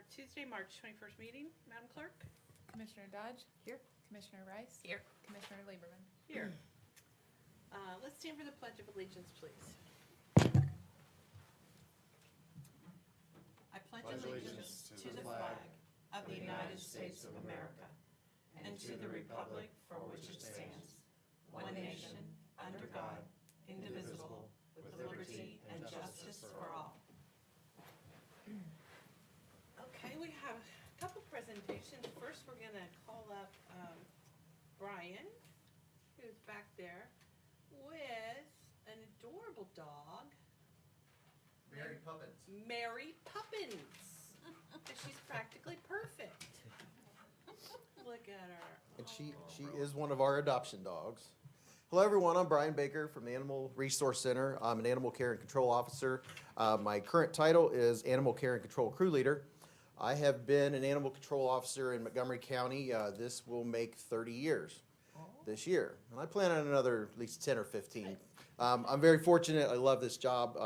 Tuesday, March 21st meeting. Madam Clerk? Commissioner Dodge? Here. Commissioner Rice? Here. Commissioner Lieberman? Here. Let's stand for the Pledge of Allegiance, please. I pledge allegiance to the flag of the United States of America and to the republic for which it stands, one nation, under God, indivisible, with liberty and justice for all. Okay, we have a couple presentations. First, we're going to call up Brian, who's back there, with an adorable dog, Mary Puppins. Mary Puppins. She's practically perfect. Look at her. And she is one of our adoption dogs. Hello everyone, I'm Brian Baker from the Animal Resource Center. I'm an Animal Care and Control Officer. My current title is Animal Care and Control Crew Leader. I have been an Animal Control Officer in Montgomery County. This will make 30 years this year. And I plan on another at least 10 or 15. I'm very fortunate. I love this job.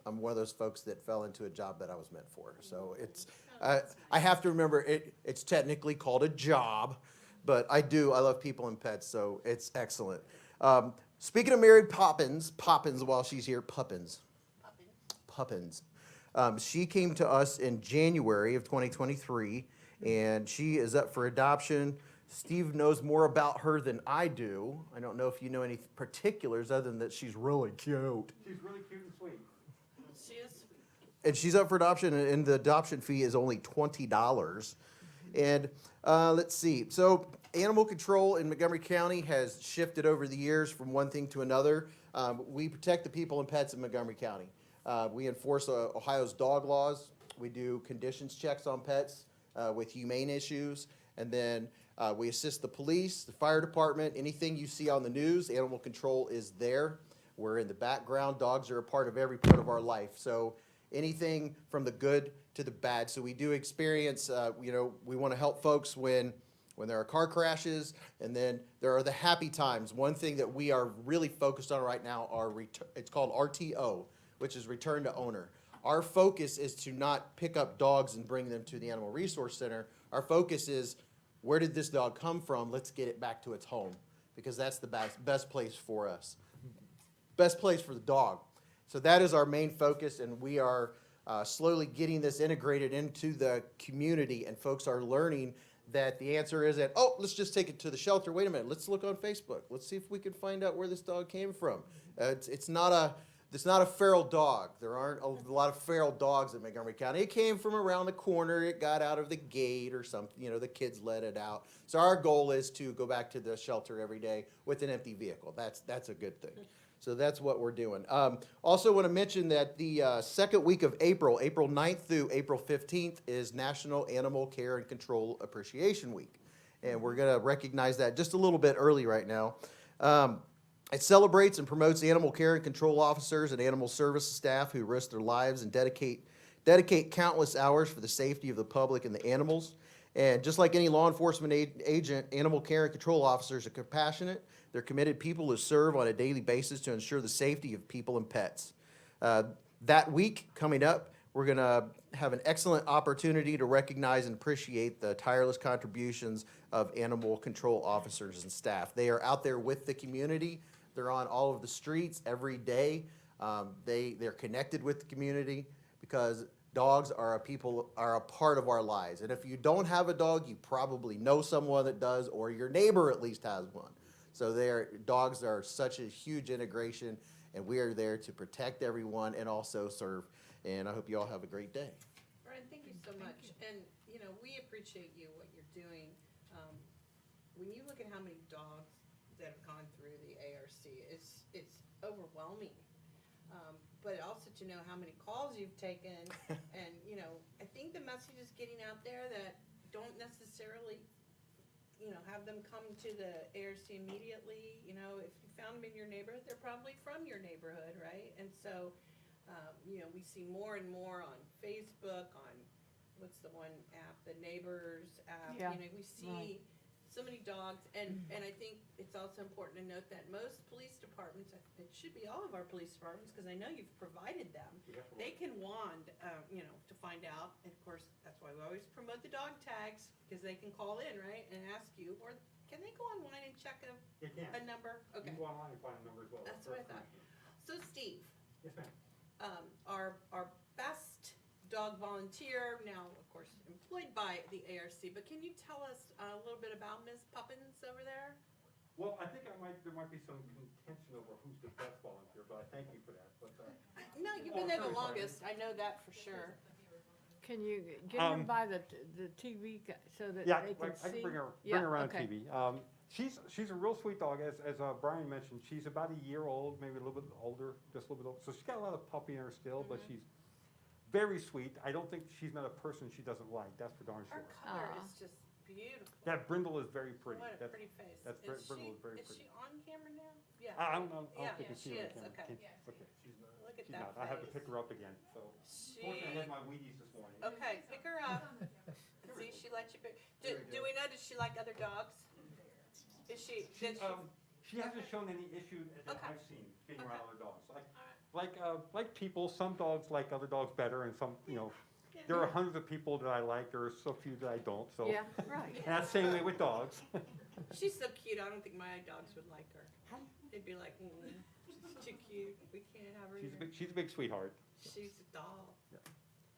I'm one of those folks that fell into a job that I was meant for. So it's, I have to remember it's technically called a job, but I love people and pets, so it's excellent. Speaking of Mary Poppins, while she's here, Puppins. She came to us in January of 2023, and she is up for adoption. Steve knows more about her than I do. I don't know if you know any particulars other than that she's really cute. She's really cute and sweet. She is. And she's up for adoption, and the adoption fee is only $20. And let's see. So animal control in Montgomery County has shifted over the years from one thing to another. We protect the people and pets in Montgomery County. We enforce Ohio's dog laws. We do conditions checks on pets with humane issues. And then we assist the police, the fire department, anything you see on the news, animal control is there. We're in the background. Dogs are a part of every part of our life. So anything from the good to the bad. So we do experience, we want to help folks when there are car crashes, and then there are the happy times. One thing that we are really focused on right now it's called RTO, which is return to owner. Our focus is to not pick up dogs and bring them to the Animal Resource Center. Our focus is, where did this dog come from? Let's get it back to its home, because that's the best place for us. Best place for the dog. So that is our main focus, and we are slowly getting this integrated into the community, and folks are learning that the answer isn't, oh, let's just take it to the shelter. Wait a minute, let's look on Facebook. Let's see if we can find out where this dog came from. It's not a feral dog. There aren't a lot of feral dogs in Montgomery County. It came from around the corner. It got out of the gate or something. The kids let it out. So our goal is to go back to the shelter every day with an empty vehicle. That's a good thing. So that's what we're doing. Also want to mention that the second week of April 9th through April 15th, is National Animal Care and Control Appreciation Week. And we're going to recognize that just a little bit early right now. It celebrates and promotes animal care and control officers and animal service staff who risk their lives and dedicate countless hours for the safety of the public and the animals. And just like any law enforcement agent, animal care and control officers are compassionate. They're committed people who serve on a daily basis to ensure the safety of people and pets. That week coming up, we're going to have an excellent opportunity to recognize and appreciate the tireless contributions of animal control officers and staff. They are out there with the community. They're on all of the streets every day. They're connected with the community, because dogs are a part of our lives. And if you don't have a dog, you probably know someone that does, or your neighbor at least has one. So dogs are such a huge integration, and we are there to protect everyone and also serve. And I hope you all have a great day. Brian, thank you so much. And, we appreciate what you're doing. When you look at how many dogs that have gone through the ARC, it's overwhelming. But also to know how many calls you've taken. And, I think the message is getting out there that don't necessarily, have them come to the ARC immediately. If you found them in your neighborhood, they're probably from your neighborhood, right? And so, we see more and more on Facebook, on, what's the one app, the Neighbors app. Yeah. We see so many dogs, and I think it's also important to note that most police departments, it should be all of our police departments, because I know you've provided them. They can wand, to find out, and of course, that's why we always always promote the dog tags, because they can call in, right, and ask you, or can they go online and check You a can. number? You Okay, can go online and find a number as well. that's what I thought. So Steve, Yes, ma'am. our best dog volunteer, now, of course, employed by the ARC, but can you tell us a little bit about Ms. Puppins over there? Well, I think there might be some contention over who's the best volunteer, but I thank you for that. But, No, you've been there the sorry. longest, I know that for sure. Can you get him by the TV so that yeah, they can I see? can bring her Yeah, around okay. TV. She's a real sweet dog, as Brian mentioned. She's about a year old, maybe a little bit older, just a little bit older. So she's got a lot of puppy in her still, but she's very sweet. I don't think she's met a person she doesn't like. That's for darn Her sure. color Aw. is just beautiful. That brindle is very pretty. What a That's- pretty face. that's Is Brindle is very Is pretty. she on camera now? Yeah. I don't know. I Yeah, don't think you she see her on is, camera. okay. Okay. Look at She's that not. I have to face. pick her up again. So fortunately, I She, had my Wheaties this morning. okay, pick her up. See, she let you pick. Do we know, does she like other dogs? Is she, did she? She hasn't shown any issue that Okay. I've seen being Okay. around other dogs. Like people, some dogs like other dogs better, and some, Yeah. there are hundreds of people that I like. There are so few that I don't. So Yeah, right. and that's the same way with dogs. She's so cute, I don't think my dogs would like her. They'd be like, she's too cute, we can't have her here. She's a big sweetheart, She's a doll.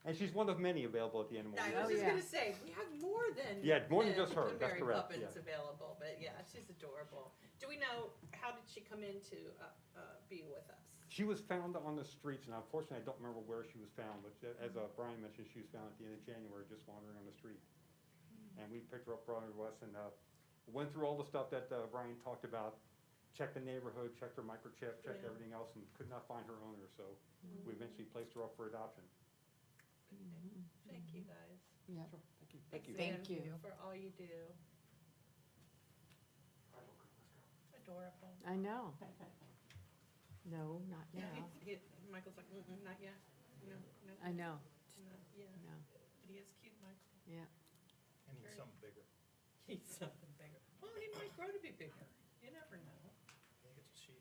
and she's one of many available at the animal. I museum. was Oh, just yeah. gonna say, we have more than. Yeah, more than just her, the that's Mary correct, Poppins yeah. available, but yeah, she's adorable. Do we know, how did she come in to, be with us? She was found on the streets, and unfortunately, I don't remember where she was found, but as Brian mentioned, she was found at the end of January, just wandering on the street. And we picked her up, brought her to us, and went through all the stuff that Brian talked about, checked the neighborhood, checked her microchip, checked Yeah. everything else, and could not find her owner, so we eventually placed her up for adoption. Thank you, guys. Yeah. Sure, thank you. Thank you. Thank you. For all you do. Adorable. I know. No, not Yeah, now. Michael's like, not yet. No, no, I know, not yet. no, But he is cute, Michael. yeah. I need something bigger. He's something bigger. Well, he might grow to be bigger. You never know. I think it's a she.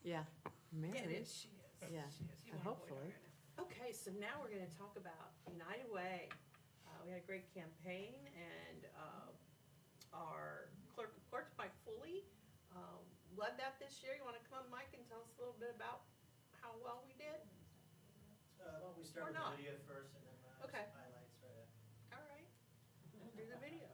Yeah, Yeah, Mary. it is, she is. Yeah, She is. You want a boy hopefully. dog right now. Okay, so now we're gonna talk about United Way. We had a great campaign, and our clerk of courts, Mike Foley, led that this year. You wanna come up, Mike, and tell us a little bit about how well we did? Well, we start Or with not. the video first and then Okay. highlights right after. All right, do the video.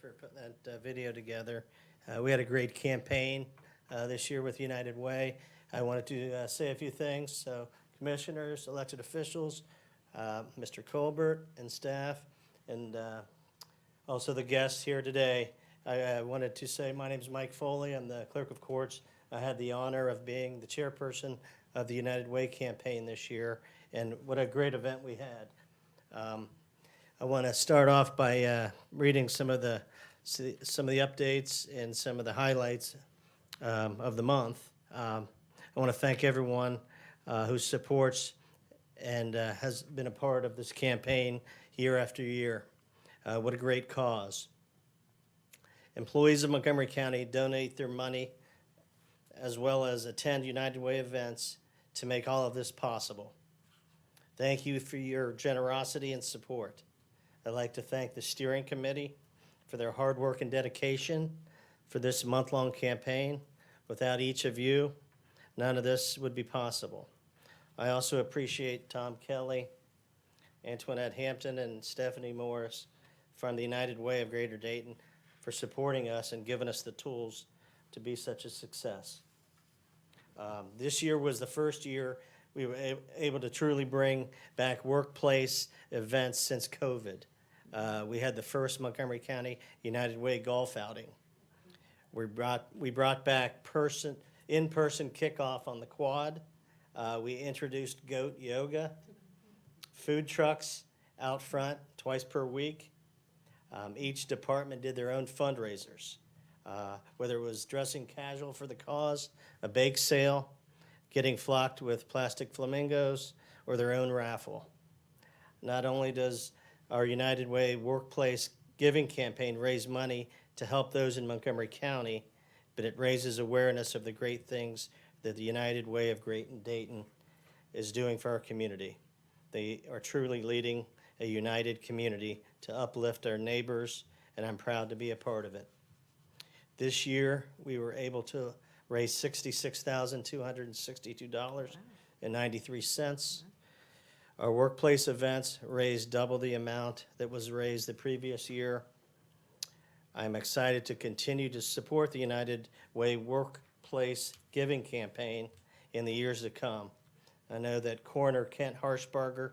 for putting that video together. We had a great campaign this year with United Way. I wanted to say a few things. So commissioners, elected officials, Mr. Colbert and staff, and also the guests here today. I wanted to say my name is Mike Foley. I'm the clerk of courts. I had the honor of being the chairperson of the United Way campaign this year, and what a great event we had. I want to start off by reading some of the updates and some of the highlights of the month. I want to thank everyone who supports and has been a part of this campaign year after year. What a great cause. Employees of Montgomery County donate their money as well as attend United Way events to make all of this possible. Thank you for your generosity and support. I'd like to thank the steering committee for their hard work and dedication for this month-long campaign. Without each of you, none of this would be possible. I also appreciate Tom Kelly, Antoinette Hampton, and Stephanie Morris from the United Way of Greater Dayton for supporting us and giving us the tools to be such a success. This year was the first year we were able to truly bring back workplace events since COVID. We had the first Montgomery County United Way golf outing. We brought back in-person kickoff on the quad. We introduced goat yoga, food trucks out front twice per week. Each department did their own fundraisers, whether it was dressing casual for the cause, a bake sale, getting flocked with plastic flamingos, or their own raffle. Not only does our United Way workplace giving campaign raise money to help those in Montgomery County, but it raises awareness of the great things that the United Way of Greater Dayton is doing for our community. They are truly leading a united community to uplift our neighbors, and I'm proud to be a part of it. This year, we were able to raise $66,262.93. Our workplace events raised double the amount that was raised the previous year. I'm excited to continue to support the United Way Workplace Giving Campaign in the years to come. I know that Coroner Kent Harshbarger,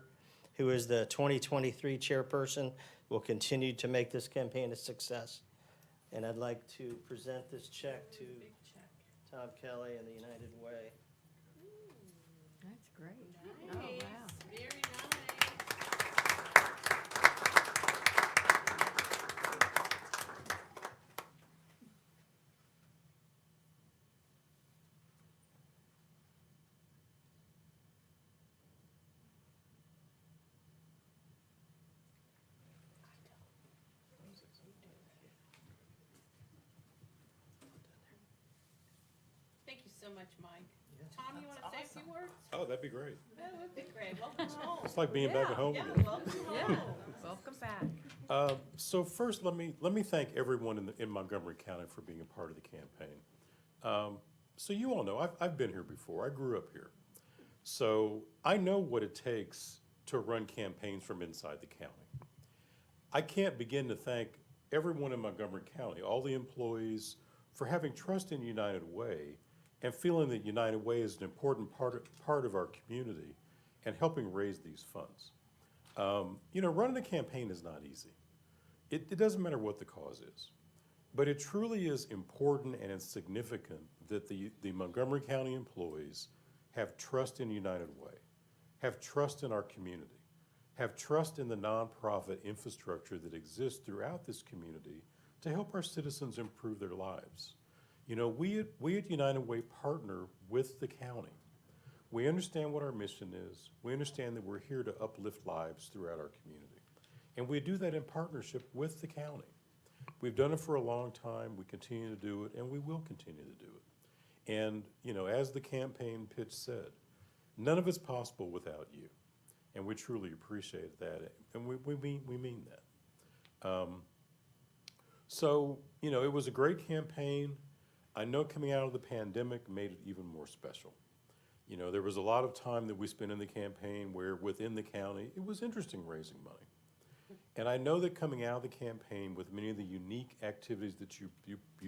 who is the 2023 chairperson, will continue to make this campaign a success. And I'd like to present this check to Tom Kelly and the United Way. That's great. Nice, Oh, wow. very nice. Thank you so much, Mike. Tom, you want to say a few words? Oh, that'd be great. That would be great. Welcome home. It's like being back at home Yeah, again. welcome Yeah. home. Welcome back. So first, let me thank everyone in Montgomery County for being a part of the campaign. So you all know, I've been here before. I grew up here. So I know what it takes to run campaigns from inside the county. I can't begin to thank everyone in Montgomery County, all the employees, for having trust in United Way and feeling that United Way is an important part of our community and helping raise these funds. Running a campaign is not easy. It doesn't matter what the cause is, but it truly is important and it's significant that the Montgomery County employees have trust in United Way, have trust in our community, have trust in the nonprofit infrastructure that exists throughout this community to help our citizens improve their lives. We at United Way partner with the county. We understand what our mission is. We understand that we're here to uplift lives throughout our community. And we do that in partnership with the county. We've done it for a long time, we continue to do it, and we will continue to do it. And, as the campaign pitch said, none of it's possible without you. And we truly appreciate that, and we mean that. It was a great campaign. I know coming out of the pandemic made it even more special. There was a lot of time that we spent in the campaign where within the county, it was interesting raising money. And I know that coming out of the campaign with many of the unique activities that you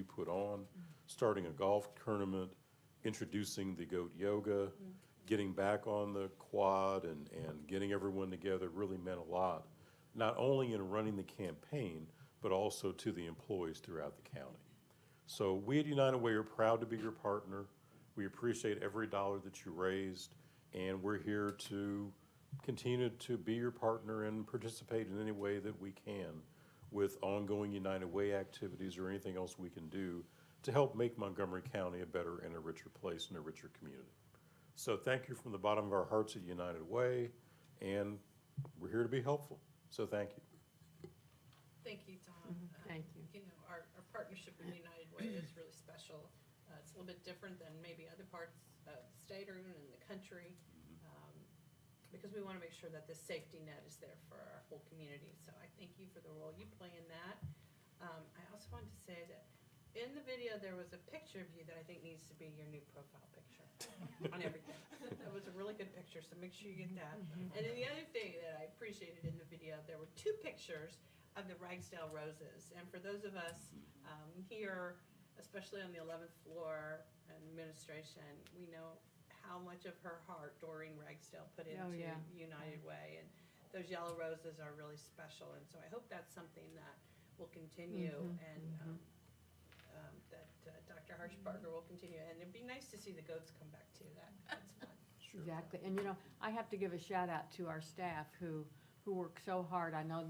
put on, starting a golf tournament, introducing the goat yoga, getting back on the quad and getting everyone together really meant a lot, not only in running the campaign, but also to the employees throughout the county. So we at United Way are proud to be your partner. We appreciate every dollar that you raised, and we're here to continue to be your partner and participate in any way that we can with ongoing United Way activities or anything else we can do to help make Montgomery County a better and a richer place and a richer community. So thank you from the bottom of our hearts at United Way, and we're here to be helpful. So thank you. Thank you, Tom. Thank you. You know, our partnership with United Way is really special. It's a little bit different than maybe other parts of the state or even in the country, because we want to make sure that the safety net is there for our whole community. So I thank you for the role you play in that. I also wanted to say that in the video, there was a picture of you that I think needs to be your new profile picture on everything. That was a really good picture, so make sure you get that. And then the other thing that I appreciated in the video, there were 2 pictures of the Ragsdale roses. And for those of us here, especially on the 11th floor administration, we know how much of her heart Doreen Ragsdale put into United Way. And those yellow roses are really special. And so I hope that's something that will continue and that Dr. Harshbarger will continue. And it'd be nice to see the goats come back too. That's fun. Exactly. And, you know, I have to give a shout out to our staff who work so hard. I know on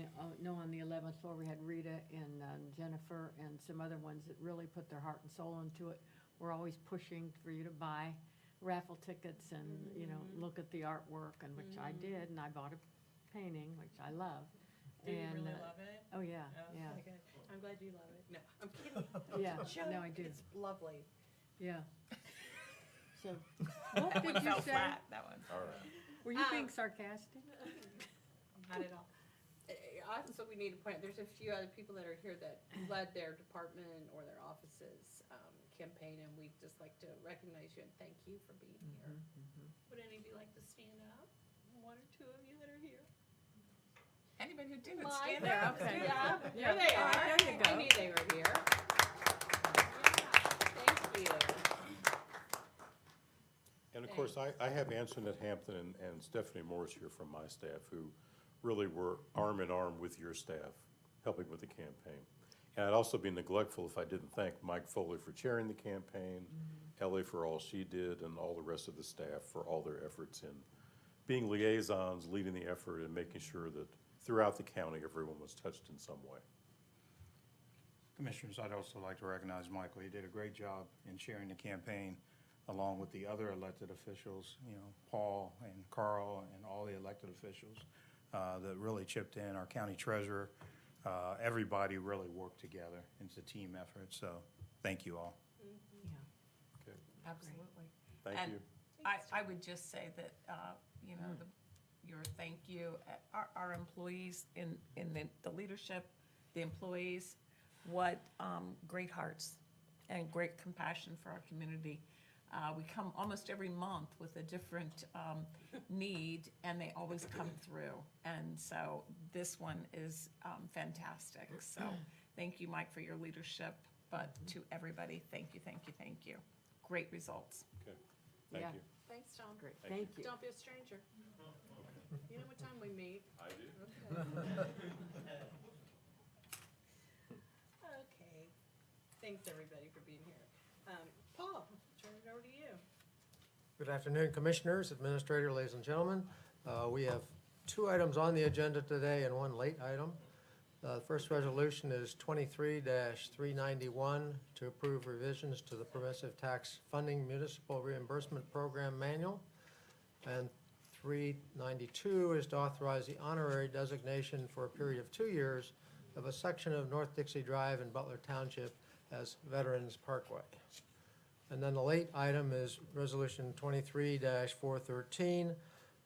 the 11th floor, we had Rita and Jennifer and some other ones that really put their heart and soul into it. We're always pushing for you to buy raffle tickets and, you know, look at the artwork, and which I did, and I bought a painting, which I love. Do you And, really love it? Oh, yeah, Oh, yeah, okay, good. I'm glad you love it. No, I'm kidding. yeah, Joke. no, I do, It's lovely. yeah. So, what That did one you fell say? flat, that one. All right. Were you being sarcastic? Not at all. Also, we need to point, there's a few other people that are here that led their department or their offices campaign, and we'd just like to recognize you and thank you for being here. Would any of you like to stand up? 1 or 2 of you that are here. Anybody who didn't My stand there, goodness, okay. Yeah, Yeah. there they All are. right, there you go. I knew they were here. Yeah, thank you. And of course, I have Antoinette Hampton and Stephanie Morris here from my staff who really were arm in arm with your staff, helping with the campaign. And I'd also be neglectful if I didn't thank Mike Foley for chairing the campaign, Ellie for all she did, and all the rest of the staff for all their efforts in being liaisons, leading the effort, and making sure that throughout the county, everyone was touched in some way. Commissioners, I'd also like to recognize Michael. He did a great job in sharing the campaign along with the other elected officials, you know, Paul and Carl and all the elected officials that really chipped in, our county treasurer. Everybody really worked together. It's a team effort, so thank you all. Yeah. Okay, Absolutely. thank And you. I would just say that, you know, your thank you, our employees in the leadership, the employees, what great hearts and great compassion for our community. We come almost every month with a different need, and they always come through. And so this one is fantastic. So thank you, Mike, for your leadership, but to everybody, thank you, thank you, thank you. Great results. Okay, thank Yeah. you. Thanks, Tom. Great, Thank you. thank you. Don't be a stranger. You know what time we meet? I do. Okay. Okay. Thanks, everybody, for being here. Paul, turn it over to you. Good afternoon, Commissioners, Administrator, ladies and gentlemen. We have 2 items on the agenda today and 1 late item. The first resolution is 23-391 to approve revisions to the Permissive Tax Funding Municipal Reimbursement Program Manual. And 392 is to authorize the honorary designation for a period of 2 years of a section of North Dixie Drive in Butler Township as Veterans Parkway. And then the late item is Resolution 23-413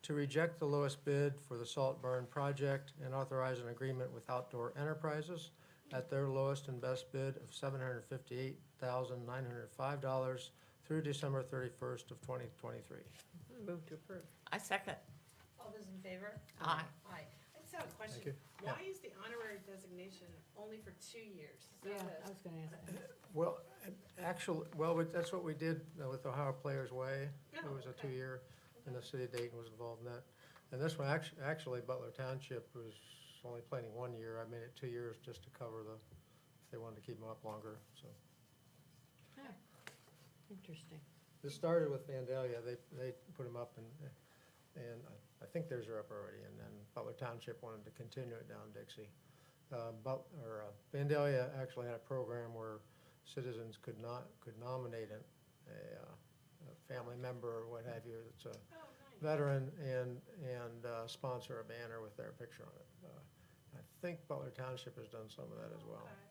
to reject the lowest bid for the salt burn project and authorize an agreement with Outdoor Enterprises at their lowest and best bid of $758,905 through December 31st of 2023. Move to approve. I second. All those in favor? Aye. Aye. I'd just have a question. you. Why is the honorary designation only for 2 years? Is Yeah, that I was gonna ask that. Well, actually, that's what we did with Ohio Players Way. It Oh, was a okay. 2-year, and the city of Dayton was involved in that. And this one, actually Butler Township was only planning 1 year. I made it 2 years just to cover if they wanted to keep them up longer, so. Yeah. Interesting. This started with Vandalia. They put them up, and I think theirs are up already. And then Butler Township wanted to continue it down Dixie. Vandalia actually had a program where citizens could nominate a family member or what have you. It's a Oh, nice. veteran and sponsor a banner with their picture on it. I think Butler Township has done some of that as well. Okay.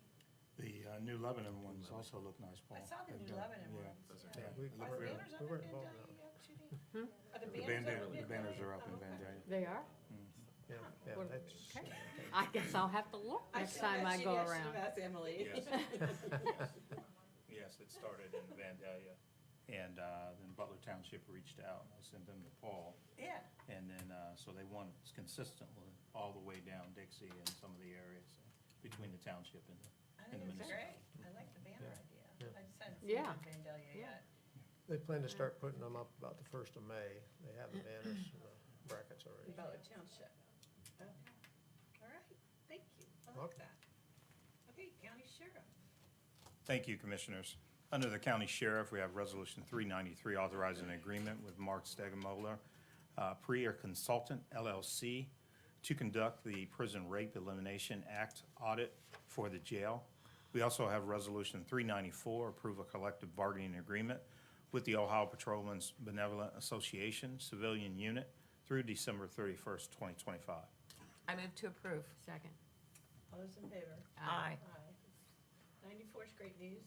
The New Lebanon ones also look nice, Paul. I saw the They've New done- Lebanon yeah. ones. Yeah, Yeah, we- they Are look the really- banners up we in weren't involved in Vandalia yet, Judy? Hmm? Are the The banners up the in banners Vandalia? are up in Oh, okay. Vandalia. They are? Yeah, yeah, Well, that's, okay. I guess I'll have to look I next should time I have- go I should around. have asked Emily. Yes, it started in Vandalia, and then Butler Township reached out, and I sent them to Paul, Yeah. and then, so they want it consistently all the way down Dixie and some of the areas between the township and I And the think it's municipal. great. I like the banner idea. Yeah. I just hadn't seen Yeah. it in Vandalia Yeah. yet. they plan to start putting them up about the 1st of May. They have the banners and the brackets already. In Butler Township. Okay. All right, thank you. I like Welcome. that. Okay, County Sheriff. Thank you, Commissioners. Under the County Sheriff, we have Resolution 393 authorizing an agreement with Mark Stegemoller, Pre-Air Consultant LLC, to conduct the Prison Rape Elimination Act audit for the jail. We also have Resolution 394, approve a collective bargaining agreement with the Ohio Patrolmen's Benevolent Association Civilian Unit through December 31st, 2025. I move to approve. Second. All those in favor? Aye. 94 is great news.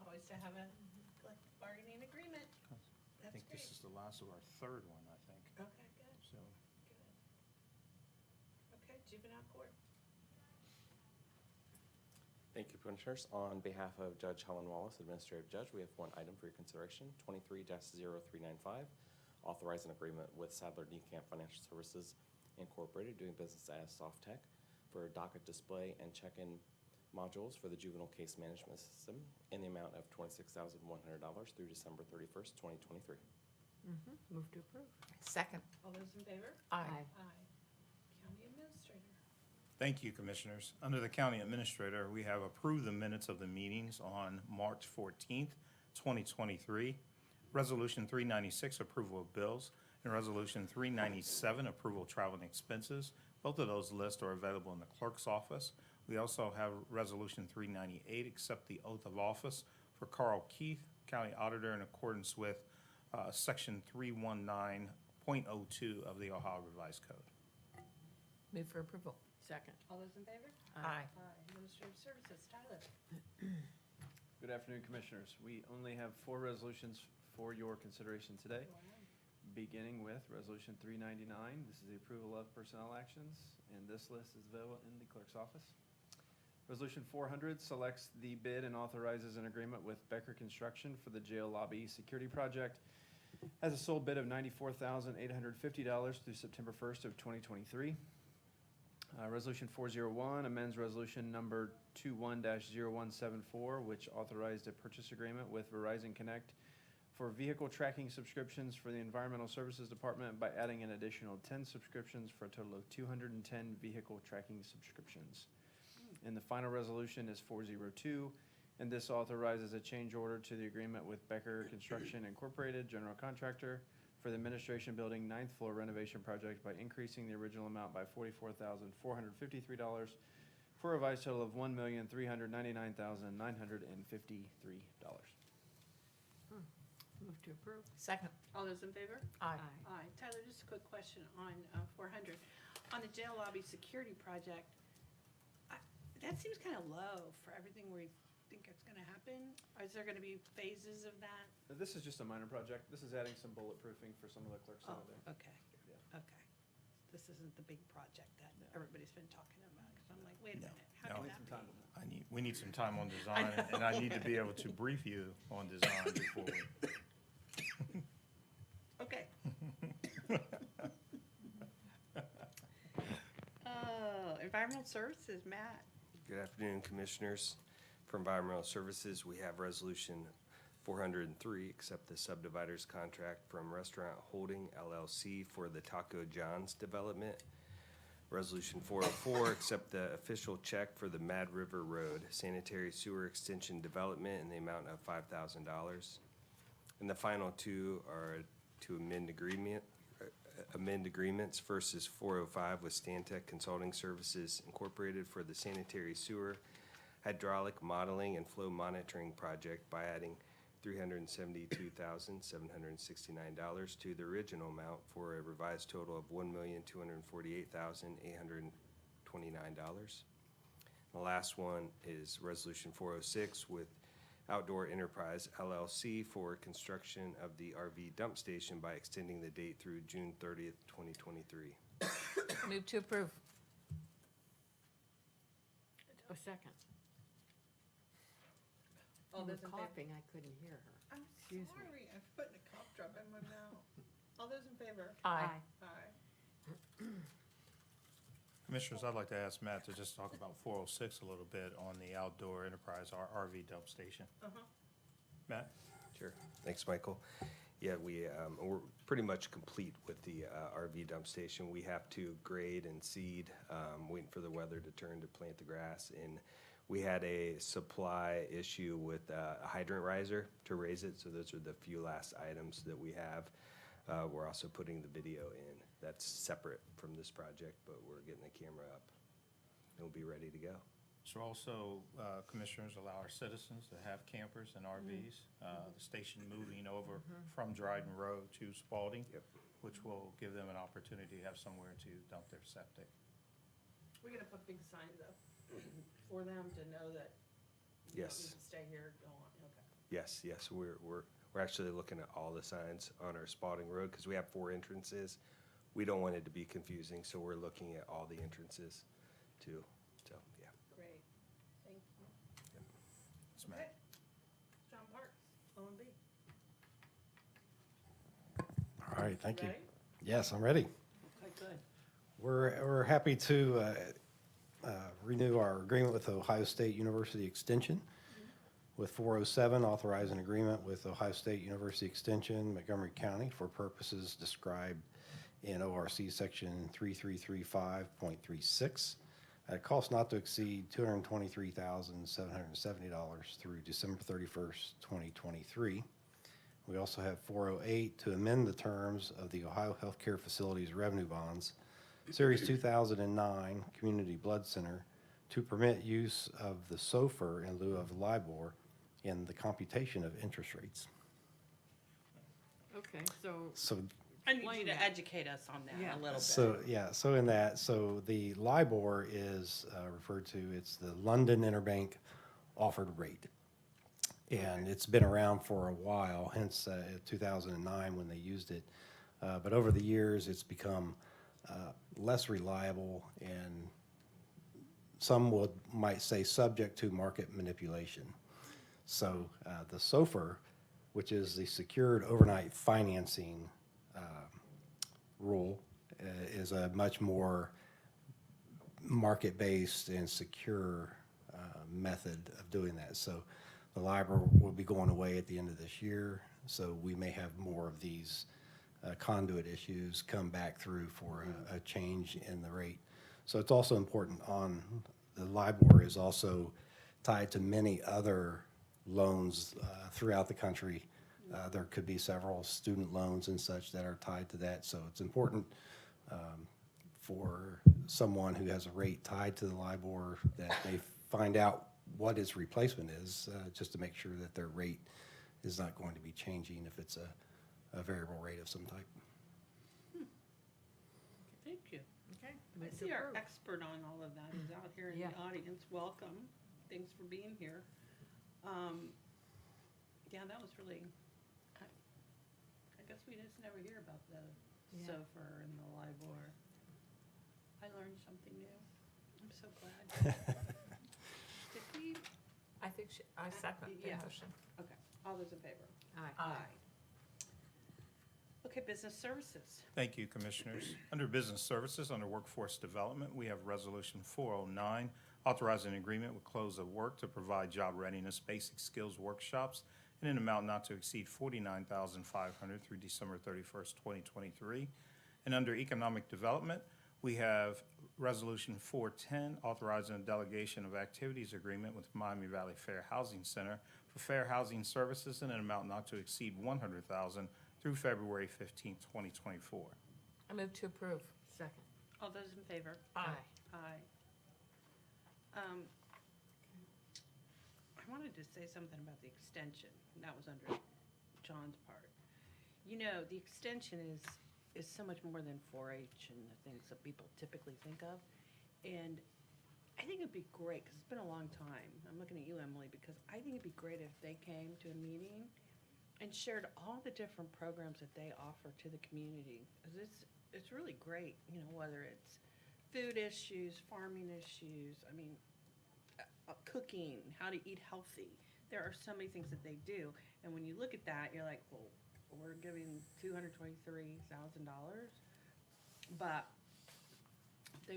Always to have a collective bargaining agreement. I That's think this great. is the last of our third one, I think, Okay, good, so. good. Okay, juvenile court. Thank you, Commissioners. On behalf of Judge Helen Wallace, Administrative Judge, we have one item for your consideration, 23-0395, authorize an agreement with Sadler Camp Financial Services Incorporated, doing business as Softtech, for docket display and check-in modules for the juvenile case management system in the amount of $26,100 through December 31st, 2023. Move to approve. Second. All those in favor? Aye. Aye. County Administrator. Thank you, Commissioners. Under the County Administrator, we have approved the minutes of the meetings on March 14th, 2023. Resolution 396, approval of bills, and Resolution 397, approval of travel and expenses. Both of those lists are available in the clerk's office. We also have Resolution 398, accept the oath of office for Carl Keith, County Auditor, in accordance with Section 319.02 of the Ohio Revised Code. Move for approval. Second. All those in favor? Aye. Administrative Services, Tyler. Good afternoon, Commissioners. We only have 4 resolutions for your consideration today, beginning with Resolution 399. This is the approval of personnel actions, and this list is available in the clerk's office. Resolution 400 selects the bid and authorizes an agreement with Becker Construction for the jail lobby security project. Has a sold bid of $94,850 through September 1st of 2023. Resolution 401 amends resolution number 21-0174, which authorized a purchase agreement with Verizon Connect for vehicle tracking subscriptions for the Environmental Services Department by adding an additional 10 subscriptions for a total of 210 vehicle tracking subscriptions. And the final resolution is 402, and this authorizes a change order to the agreement with Becker Construction Incorporated, general contractor, for the administration building 9th floor renovation project by increasing the original amount by $44,453 for a revised total of $1,399,953. Move to approve. Second. All those in favor? Aye. Aye. Tyler, just a quick question on 400. On the jail lobby security project, that seems kind of low for everything we think it's going to happen. Is there going to be phases of that? This is just a minor project. This is adding some bulletproofing for some of the clerks Oh, over there. okay, Yeah. okay. This isn't the big project that No. everybody's been talking about. 'Cause I'm like, wait a No, minute, no. how can Need that some be? time on that. We need some time on design, and I need to be able to brief you on design before we. Okay. Environmental Services, Matt. Good afternoon, Commissioners. For Environmental Services, we have Resolution 403, accept the subdividers contract from Restaurant Holding LLC for the Taco John's development. Resolution 404, accept the official check for the Mad River Road sanitary sewer extension development in the amount of $5,000. And the final two are to amend agreements. First is 405 with Stantec Consulting Services Incorporated for the sanitary sewer hydraulic modeling and flow monitoring project by adding $372,769 to the original amount for a revised total of $1,248,829. The last one is Resolution 406 with Outdoor Enterprise LLC for construction of the RV dump station by extending the date through June 30th, 2023. Move to approve. A second. All You those were in favor? coughing, I couldn't hear her. I'm Excuse me. sorry, I'm putting a cough drop in my mouth. All those in favor? Aye. Aye. Commissioners, I'd like to ask Matt to just talk about 406 a little bit on the outdoor enterprise RV dump station. Matt? Sure. Thanks, Michael. Yeah, we're pretty much complete with the RV dump station. We have to grade and seed, waiting for the weather to turn to plant the grass. And we had a supply issue with a hydrant riser to raise it, so those are the few last items that we have. We're also putting the video in. That's separate from this project, but we're getting the camera up. It'll be ready to go. So also, commissioners allow our citizens to have campers and RVs. The station moving over from Dryden Road to Spalding, Yep. which will give them an opportunity to have somewhere to dump their septic. We're gonna put big signs up for them to know that you don't Yes. need to stay here, go on, okay. Yes, we're actually looking at all the signs on our Spalding Road, because we have 4 entrances. We don't want it to be confusing, so we're looking at all the entrances too, so, yeah. Great, thank you. Yes, Okay, Matt. John Parks, O&B. All right, thank you. Ready? Yes, I'm ready. Okay, good. We're happy to renew our agreement with Ohio State University Extension. With 407, authorize an agreement with Ohio State University Extension, Montgomery County, for purposes described in ORC Section 3335.36. At a cost not to exceed $223,770 through December 31st, 2023. We also have 408 to amend the terms of the Ohio Healthcare Facilities Revenue Bonds, Series 2009 Community Blood Center, to permit use of the SOFR in lieu of LIBOR in the computation of interest rates. Okay, so, So, I need Explain you to that. educate us on that Yeah. a little bit. so in that, so the LIBOR is referred to, it's the London Interbank Offered Rate. And it's been around for a while, hence 2009 when they used it. But over the years, it's become less reliable and some might say subject to market manipulation. So the SOFR, which is the Secured Overnight Financing rule, is a much more market-based and secure method of doing that. So the LIBOR will be going away at the end of this year, so we may have more of these conduit issues come back through for a change in the rate. So it's also important the LIBOR is also tied to many other loans throughout the country. There could be several student loans and such that are tied to that, so it's important for someone who has a rate tied to the LIBOR that they find out what its replacement is, just to make sure that their rate is not going to be changing if it's a variable rate of some type. Thank you. okay. I move to see our approve. expert on all of that is out here in Yeah. the audience. Welcome. Thanks for being here. Yeah, that was really, I guess we just never hear about the Yeah. SOFR and the LIBOR. I learned something new. I'm so glad. Did we, I think I second the Yeah. motion. okay, all those in favor? Aye. Aye. Okay, business services. Thank you, Commissioners. Under Business Services, under Workforce Development, we have Resolution 409, authorizing an agreement with Close of Work to provide job readiness basic skills workshops in an amount not to exceed $49,500 through December 31st, 2023. And under Economic Development, we have Resolution 410, authorizing a delegation of activities agreement with Miami Valley Fair Housing Center for fair housing services in an amount not to exceed $100,000 through February 15th, 2024. I move to approve. Second. All those in favor? Aye. Aye. I wanted to say something about the extension. That was under John's part. You know, the extension is so much more than 4-H and the things that people typically think of. And I think it'd be great, because it's been a long time. I'm looking at you, Emily, because I think it'd be great if they came to a meeting and shared all the different programs that they offer to the community. 'Cause it's really great, you know, whether it's food issues, farming issues, I mean, cooking, how to eat healthy. There are so many things that they do. And when you look at that, you're like, well, we're giving $223,000. But they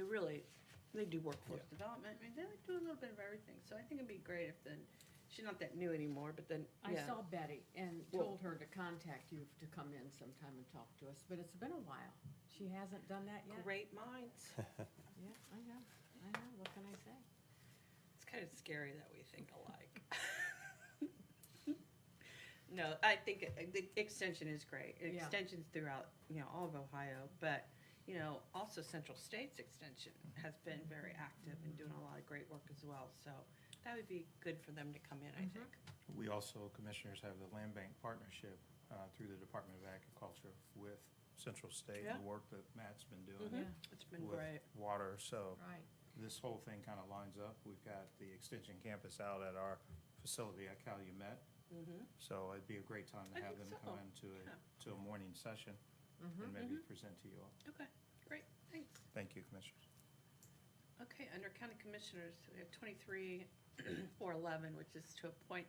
do workforce development. I mean, they do a little bit of everything. So I think it'd be great if then, she's not that new anymore, but then, I yeah. saw Betty and Well- told her to contact you to come in sometime and talk to us, but it's been a while. She hasn't done that yet? Great minds. Yeah, I know, what can I say? It's kind of scary that we think alike. No, I think the extension is great. Yeah. Extensions throughout, you know, all of Ohio, but, you know, also Central States Extension has been very active and doing a lot of great work as well. So that would be good for them to come in, I think. We also, Commissioners, have the Land Bank Partnership through the Department of Agriculture with Central State, Yeah. the work that Matt's been doing Yeah. It's been with great. water. So Right. this whole thing kind of lines up. We've got the Extension Campus out at our facility at Calumet. Mhm. So it'd be a great time I to have them think come so. into Yeah. to a morning session and maybe present to you all. Okay, great, thanks. Thank you, Commissioners. Okay, under County Commissioners, we have 23 or 11, which is to appoint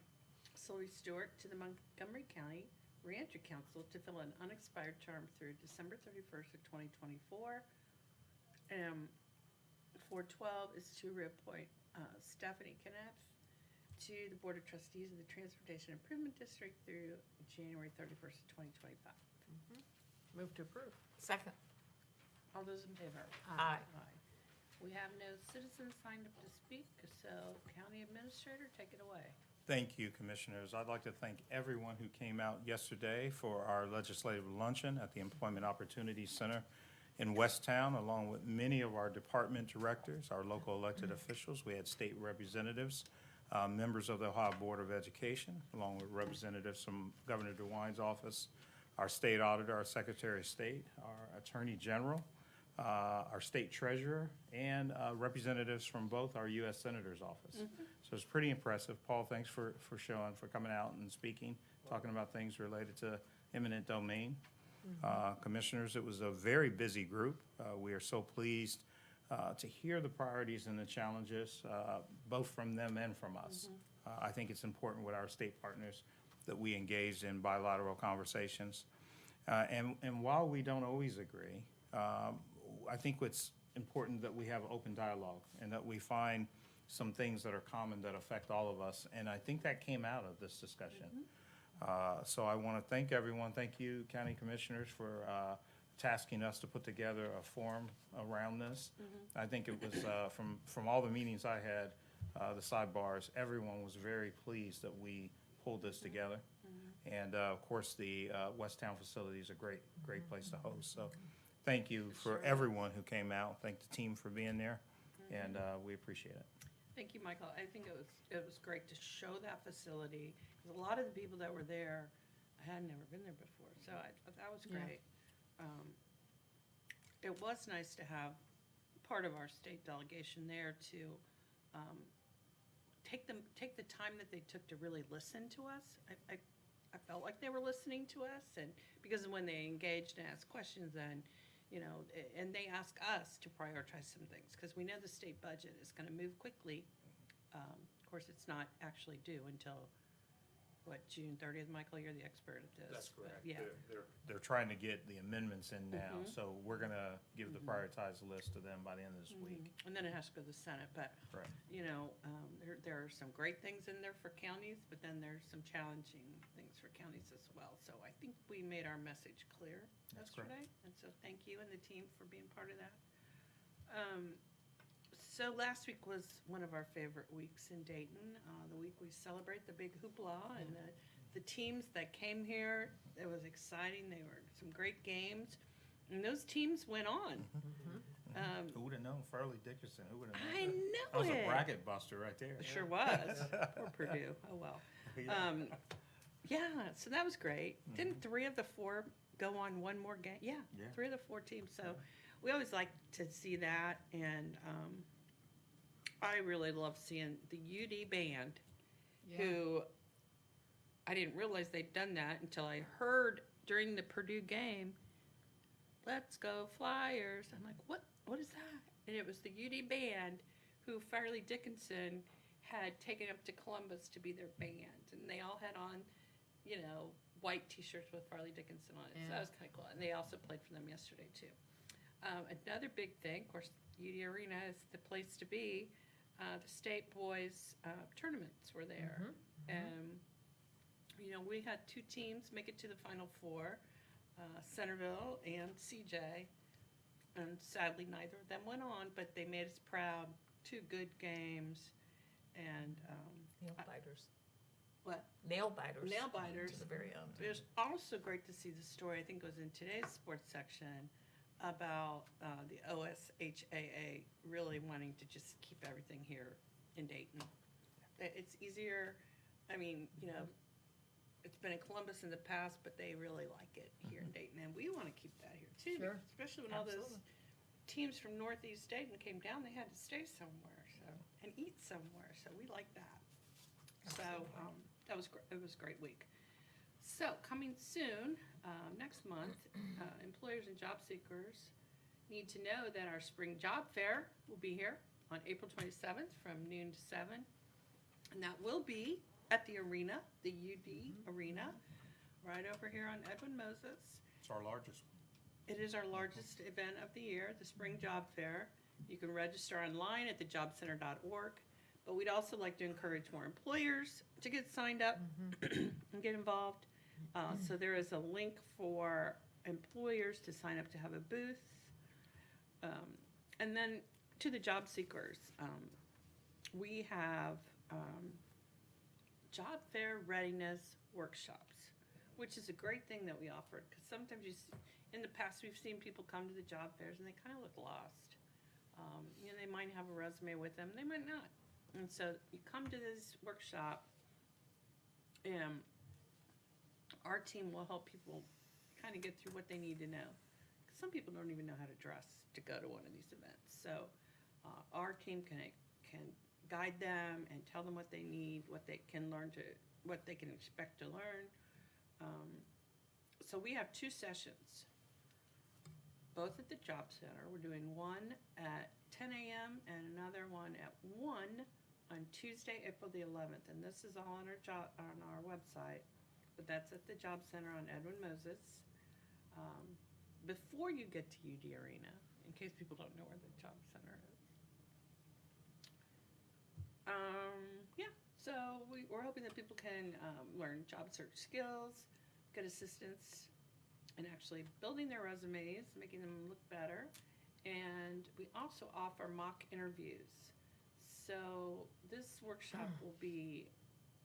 Sylvie Stewart to the Montgomery County Reentry Council to fill an unexpired term through December 31st of 2024. 412 is to reappoint Stephanie Knapp to the Board of Trustees of the Transportation Improvement District through January 31st of 2025. Move to approve. Second. All those in favor? Aye. We have no citizens signed up to speak, so County Administrator, take it away. Thank you, Commissioners. I'd like to thank everyone who came out yesterday for our legislative luncheon at the Employment Opportunity Center in Westtown, along with many of our department directors, our local elected officials. We had state representatives, members of the Ohio Board of Education, along with representatives from Governor DeWine's office, our state auditor, our Secretary of State, our Attorney General, our state treasurer, and representatives from both our U.S. Senator's office. So it's pretty impressive. Paul, thanks for coming out and speaking, talking about things related to eminent domain. Commissioners, it was a very busy group. We are so pleased to hear the priorities and the challenges, both from them and from us. I think it's important with our state partners that we engage in bilateral conversations. And while we don't always agree, I think it's important that we have open dialogue and that we find some things that are common that affect all of us. And I think that came out of this discussion. So I want to thank everyone. Thank you, County Commissioners, for tasking us to put together a forum around this. I think it was, from all the meetings I had, the sidebars, everyone was very pleased that we pulled this together. And of course, the Westtown facility is a great place to host. So thank you for everyone who came out. Thank the team for being there, and we appreciate it. Thank you, Michael. I think it was great to show that facility. 'Cause a lot of the people that were there had never been there before, so that was Yeah. great. It was nice to have part of our state delegation there to take the time that they took to really listen to us. I felt like they were listening to us, and because when they engaged and asked questions, and and they ask us to prioritize some things, because we know the state budget is going to move quickly. Of course, it's not actually due until June 30th? Michael, you're the expert at this. but Yeah. They're trying to get the amendments in now, Mhm. so we're gonna give the prioritized list to them by the end of this week. And then it has to go to the Senate, but, Correct. there are some great things in there for counties, but then there's some challenging things for counties as well. So I think we made our message clear That's correct. yesterday, and so thank you and the team for being part of that. So last week was one of our favorite weeks in Dayton, the week we celebrate the big hoopla, and the teams that came here, it was exciting, they were some great games, and those teams went on. Who would've known Farley Dickinson? Who would've known? I That know was a it. bracket buster right there. It sure was. Poor Purdue. Oh, well. Yeah, so that was great. Didn't 3 of the 4 go on one more game? Yeah, Yeah. 3 of the 4 teams. So we always like to see that. And I really love seeing the UD band, who I didn't realize they'd done that until I heard during the Purdue game, "Let's go Flyers." I'm like, what is that? And it was the UD band who Farley Dickinson had taken up to Columbus to be their band. And they all had on, white T-shirts with Farley Dickinson on it. So that was kind of cool. And they also played for them yesterday, too. Another big thing, of course, UD Arena is the place to be. The state boys tournaments were there. And, we had 2 teams make it to the Final Four, Centerville and CJ. And sadly, neither of them went on, but they made us proud. 2 good games. And, Nail biters. what? Nail biters. Nail biters. To the very end. It was also great to see the story, I think it was in today's sports section, about the OSHAA really wanting to just keep everything here in Dayton. It's easier, it's been in Columbus in the past, but they really like it here in Dayton, and we want to keep that here too. Sure. Especially when all those Absolutely. teams from Northeast Dayton came down, they had to stay somewhere, and eat somewhere, so we like that. So, it was a great week. So, coming soon, next month, employers and job seekers need to know that our spring job fair will be here on April 27th from noon to 7. And that will be at the arena, the UD Arena, right over here on Edwin Moses. It's our largest one. It is our largest event of the year, the Spring Job Fair. You can register online at thejobcenter.org, but we'd also like to encourage more employers to get signed up and get involved. So there is a link for employers to sign up to have a booth. And then to the job seekers, we have job fair readiness workshops, which is a great thing that we offered, because sometimes in the past, we've seen people come to the job fairs and they kind of look lost. They might have a resume with them, they might not. And so you come to this workshop, and our team will help people kind of get through what they need to know. 'Cause some people don't even know how to dress to go to one of these events. So our team can guide them and tell them what they need, what they can expect to learn. So we have 2 sessions, both at the Job Center. We're doing one at 10 a.m. and another one at 1 on Tuesday, April the 11th. And this is all on our website, but that's at the Job Center on Edwin Moses. Before you get to UD Arena, in case people don't know where the Job Center is. So we're hoping that people can learn job search skills, get assistance in actually building their resumes, making them look better. And we also offer mock interviews. So this workshop will be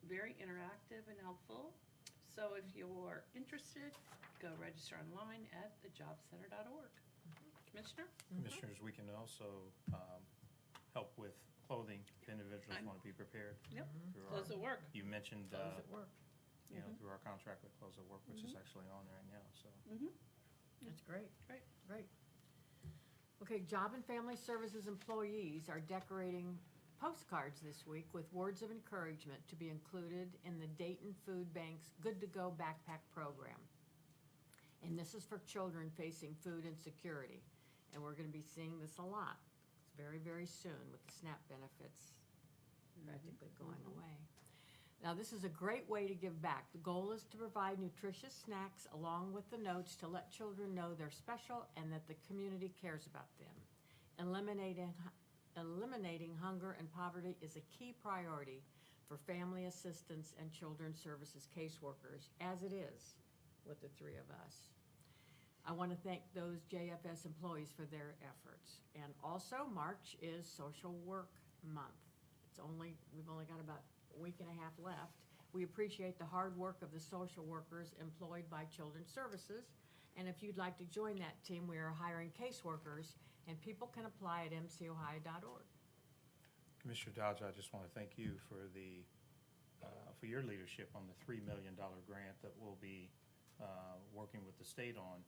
very interactive and helpful. So if you're interested, go register online at thejobcenter.org. Commissioner? Commissioners, we can also help with clothing if individuals want to be prepared. Yep, through close our- at work. You mentioned, Close at work. through our contract with Close at Work, which is actually on right now, so. That's great. Great. Great. Okay, Job and Family Services employees are decorating postcards this week with words of encouragement to be included in the Dayton Food Bank's Good to Go backpack program. And this is for children facing food insecurity. And we're gonna be seeing this a lot. It's very, very soon with the SNAP benefits practically going away. Now, this is a great way to give back. The goal is to provide nutritious snacks along with the notes to let children know they're special and that the community cares about them. Eliminating hunger and poverty is a key priority for family assistance and children's services caseworkers, as it is with the three of us. I want to thank those JFS employees for their efforts. And also, March is Social Work Month. We've only got about a week and a half left. We appreciate the hard work of the social workers employed by Children's Services. And if you'd like to join that team, we are hiring caseworkers, and people can apply at mcohio.org. Commissioner Dodge, I just want to thank you for for your leadership on the $3 million grant that we'll be working with the state on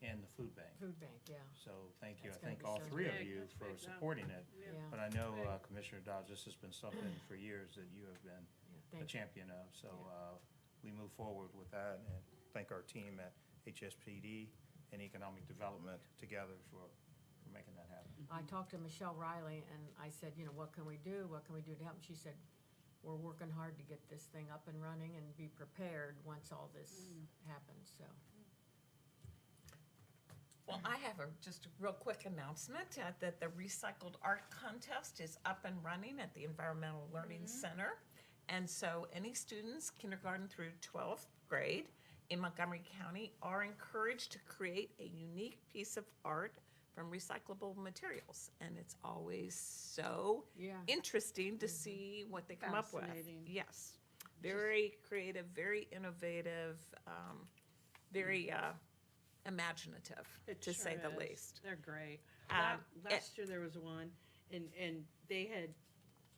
and the food bank. Food bank, yeah. So thank you. That's I gonna thank be all so three of big. you That's for big, though. supporting it. Yeah. But I know, Commissioner Dodge, this has been something for years that you have been Yeah, a thank you. champion of. So we move forward with that and thank our team at HSPD and Economic Development together for making that happen. I talked to Michelle Riley, and I said, what can we do? What can we do to help? And she said, we're working hard to get this thing up and running and be prepared once all this happens, so. Well, I have just a real quick announcement that the Recycled Art Contest is up and running at the Environmental Learning Center. And so any students, kindergarten through 12th grade in Montgomery County, are encouraged to create a unique piece of art from recyclable materials. And it's always so Yeah. interesting to see what they come up with. Fascinating. Yes, very creative, very innovative, very imaginative, It to say sure the is. least. They're great. Um, Last year there was one, and they had,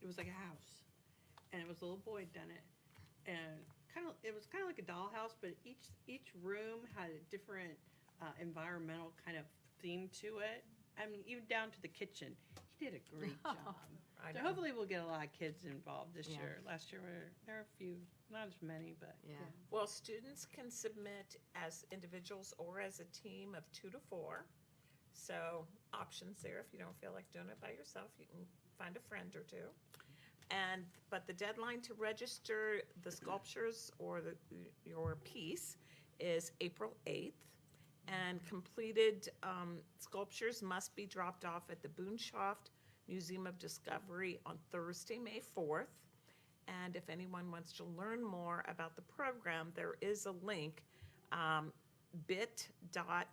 it was like a house, and it was a little boy had done it, and it was kind of like a dollhouse, but each room had a different environmental kind of theme to it. I mean, even down to the kitchen. He did a great job. I So know. hopefully we'll get a lot of kids involved this Yeah. year. Last year there were a few, not as many, but Yeah. Well, students can submit as individuals or as a team of 2 to 4. So options there. If you don't feel like doing it by yourself, you can find a friend or two. But the deadline to register the sculptures or your piece is April 8th. And completed sculptures must be dropped off at the Boonshoft Museum of Discovery on Thursday, May 4th. And if anyone wants to learn more about the program, there is a link, bit.ly,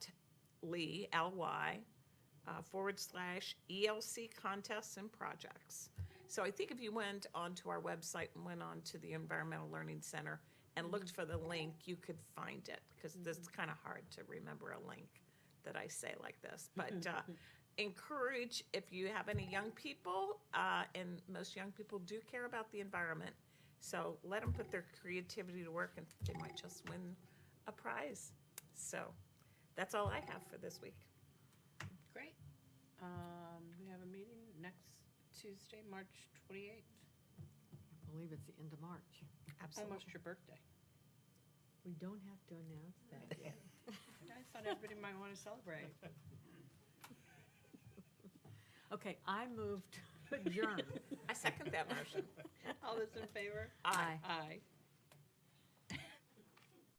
/ELC contests and projects. So I think if you went onto our website and went on to the Environmental Learning Center and looked for the link, you could find it, because this is kind of hard to remember a link that I say like this. But encourage, if you have any young people, and most young people do care about the environment, so let them put their creativity to work, and they might just win a prize. So that's all I have for this week. great. We have a meeting next Tuesday, March 28th. I believe it's the end of March. Absolutely. Almost your birthday. We don't have to announce that yet. I thought everybody might want to celebrate. Okay, I moved to adjourn. I second that motion. All those in favor? Aye. Aye.